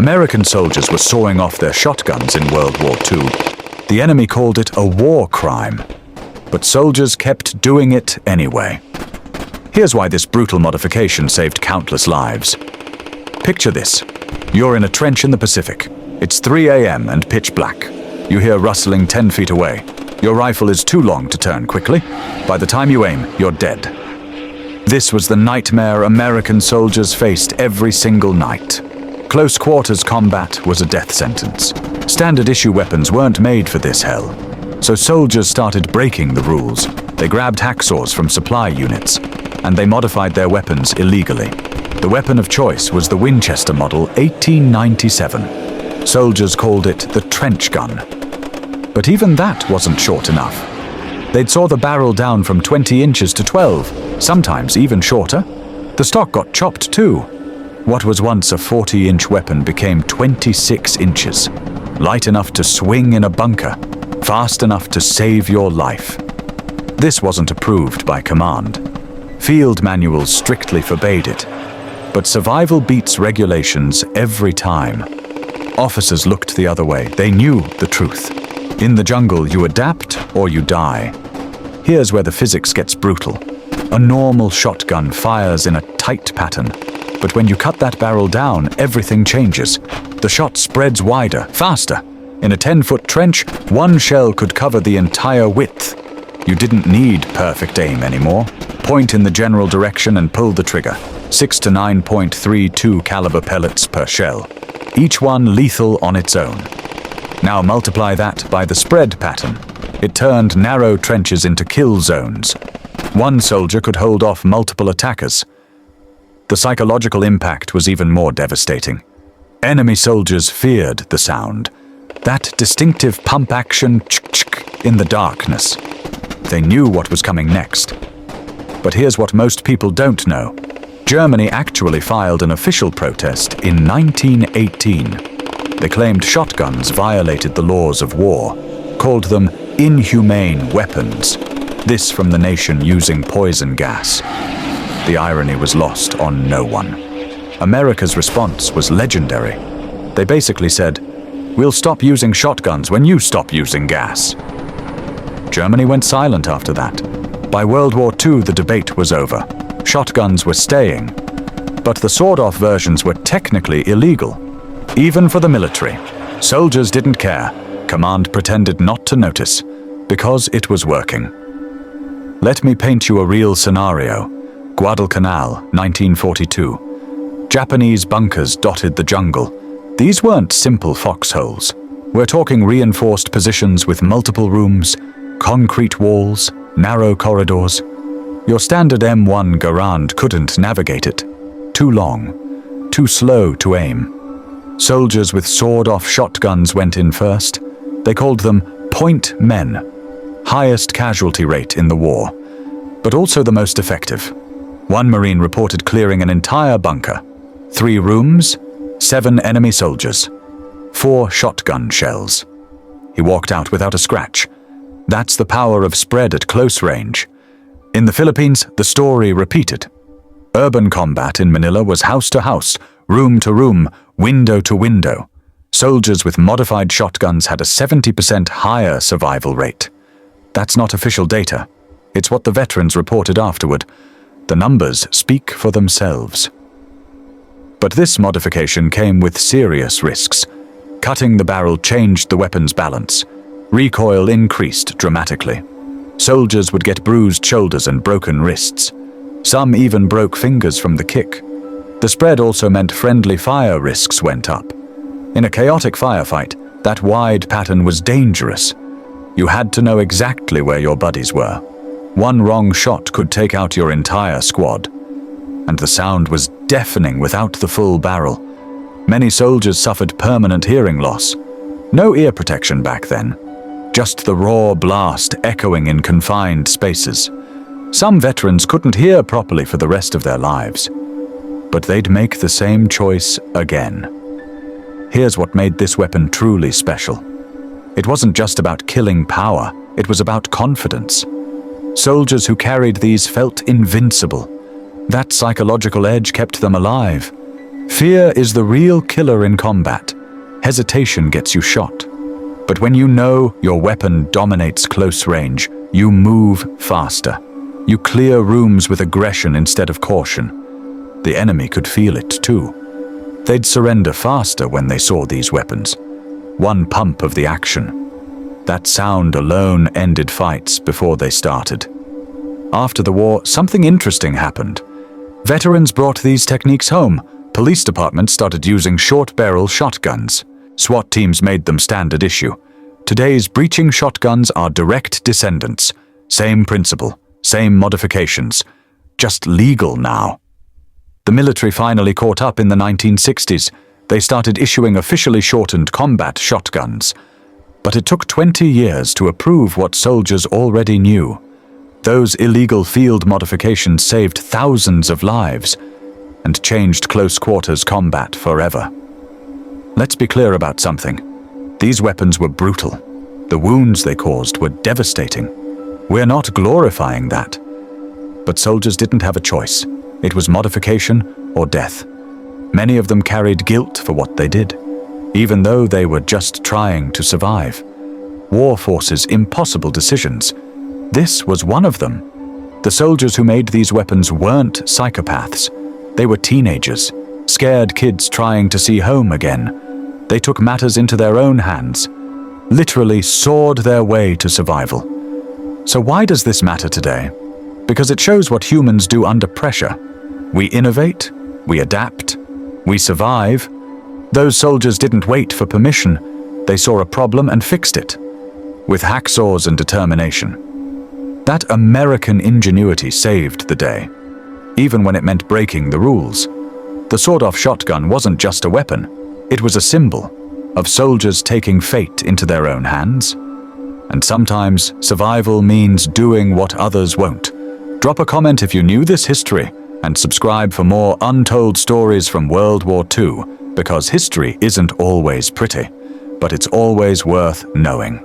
American soldiers were sawing off their shotguns in World War II. The enemy called it a war crime, but soldiers kept doing it anyway. Here's why this brutal modification saved countless lives. Picture this. You're in a trench in the Pacific. It's 3 a.m. and pitch black. You hear rustling 10 feet away. Your rifle is too long to turn quickly. By the time you aim, you're dead. This was the nightmare American soldiers faced every single night. Close quarters combat was a death sentence. Standard issue weapons weren't made for this hell. So soldiers started breaking the rules. They grabbed hacksaws from supply units, and they modified their weapons illegally. The weapon of choice was the Winchester model 1897. Soldiers called it the trench gun. But even that wasn't short enough. They'd saw the barrel down from 20 inches to 12, sometimes even shorter. The stock got chopped too. What was once a 40-inch weapon became 26 inches. Light enough to swing in a bunker, fast enough to save your life. This wasn't approved by command. Field manuals strictly forbade it. But survival beats regulations every time. Officers looked the other way. They knew the truth. In the jungle, you adapt or you die. Here's where the physics gets brutal. A normal shotgun fires in a tight pattern. But when you cut that barrel down, everything changes. The shot spreads wider, faster. In a 10-foot trench, one shell could cover the entire width. You didn't need perfect aim anymore. Point in the general direction and pull the trigger. 6 to 9.32 caliber pellets per shell. Each one lethal on its own. Now multiply that by the spread pattern. It turned narrow trenches into kill zones. One soldier could hold off multiple attackers. The psychological impact was even more devastating. Enemy soldiers feared the sound. That distinctive pump action ch-ch in the darkness. They knew what was coming next. But here's what most people don't know. Germany actually filed an official protest in 1918. They claimed shotguns violated the laws of war, called them inhumane weapons. This from the nation using poison gas. The irony was lost on no one. America's response was legendary. They basically said, "We'll stop using shotguns when you stop using gas." Germany went silent after that. By World War II, the debate was over. Shotguns were staying. But the sawed-off versions were technically illegal. Even for the military. Soldiers didn't care. Command pretended not to notice, because it was working. Let me paint you a real scenario. Guadalcanal, 1942. Japanese bunkers dotted the jungle. These weren't simple foxholes. We're talking reinforced positions with multiple rooms, concrete walls, narrow corridors. Your standard M1 Garand couldn't navigate it. Too long, too slow to aim. Soldiers with sawed-off shotguns went in first. They called them point men. Highest casualty rate in the war, but also the most effective. One Marine reported clearing an entire bunker. 3 rooms, 7 enemy soldiers, 4 shotgun shells. He walked out without a scratch. That's the power of spread at close range. In the Philippines, the story repeated. Urban combat in Manila was house to house, room to room, window to window. Soldiers with modified shotguns had a 70% higher survival rate. That's not official data. It's what the veterans reported afterward. The numbers speak for themselves. But this modification came with serious risks. Cutting the barrel changed the weapon's balance. Recoil increased dramatically. Soldiers would get bruised shoulders and broken wrists. Some even broke fingers from the kick. The spread also meant friendly fire risks went up. In a chaotic firefight, that wide pattern was dangerous. You had to know exactly where your buddies were. One wrong shot could take out your entire squad. And the sound was deafening without the full barrel. Many soldiers suffered permanent hearing loss. No ear protection back then. Just the raw blast echoing in confined spaces. Some veterans couldn't hear properly for the rest of their lives. But they'd make the same choice again. Here's what made this weapon truly special. It wasn't just about killing power, it was about confidence. Soldiers who carried these felt invincible. That psychological edge kept them alive. Fear is the real killer in combat. Hesitation gets you shot. But when you know your weapon dominates close range, you move faster. You clear rooms with aggression instead of caution. The enemy could feel it too. They'd surrender faster when they saw these weapons. One pump of the action. That sound alone ended fights before they started. After the war, something interesting happened. Veterans brought these techniques home. Police departments started using short-barrel shotguns. SWAT teams made them standard issue. Today's breaching shotguns are direct descendants. Same principle, same modifications, just legal now. The military finally caught up in the 1960s. They started issuing officially shortened combat shotguns. But it took 20 years to approve what soldiers already knew. Those illegal field modifications saved thousands of lives and changed close-quarters combat forever. Let's be clear about something. These weapons were brutal. The wounds they caused were devastating. We're not glorifying that. But soldiers didn't have a choice. It was modification or death. Many of them carried guilt for what they did, even though they were just trying to survive. War forces impossible decisions. This was one of them. The soldiers who made these weapons weren't psychopaths. They were teenagers, scared kids trying to see home again. They took matters into their own hands, literally sawed their way to survival. So why does this matter today? Because it shows what humans do under pressure. We innovate, we adapt, we survive. Those soldiers didn't wait for permission. They saw a problem and fixed it, with hacksaws and determination. That American ingenuity saved the day, even when it meant breaking the rules. The sawed-off shotgun wasn't just a weapon. It was a symbol of soldiers taking fate into their own hands. And sometimes survival means doing what others won't. Drop a comment if you knew this history, and subscribe for more untold stories from World War II, because history isn't always pretty, but it's always worth knowing.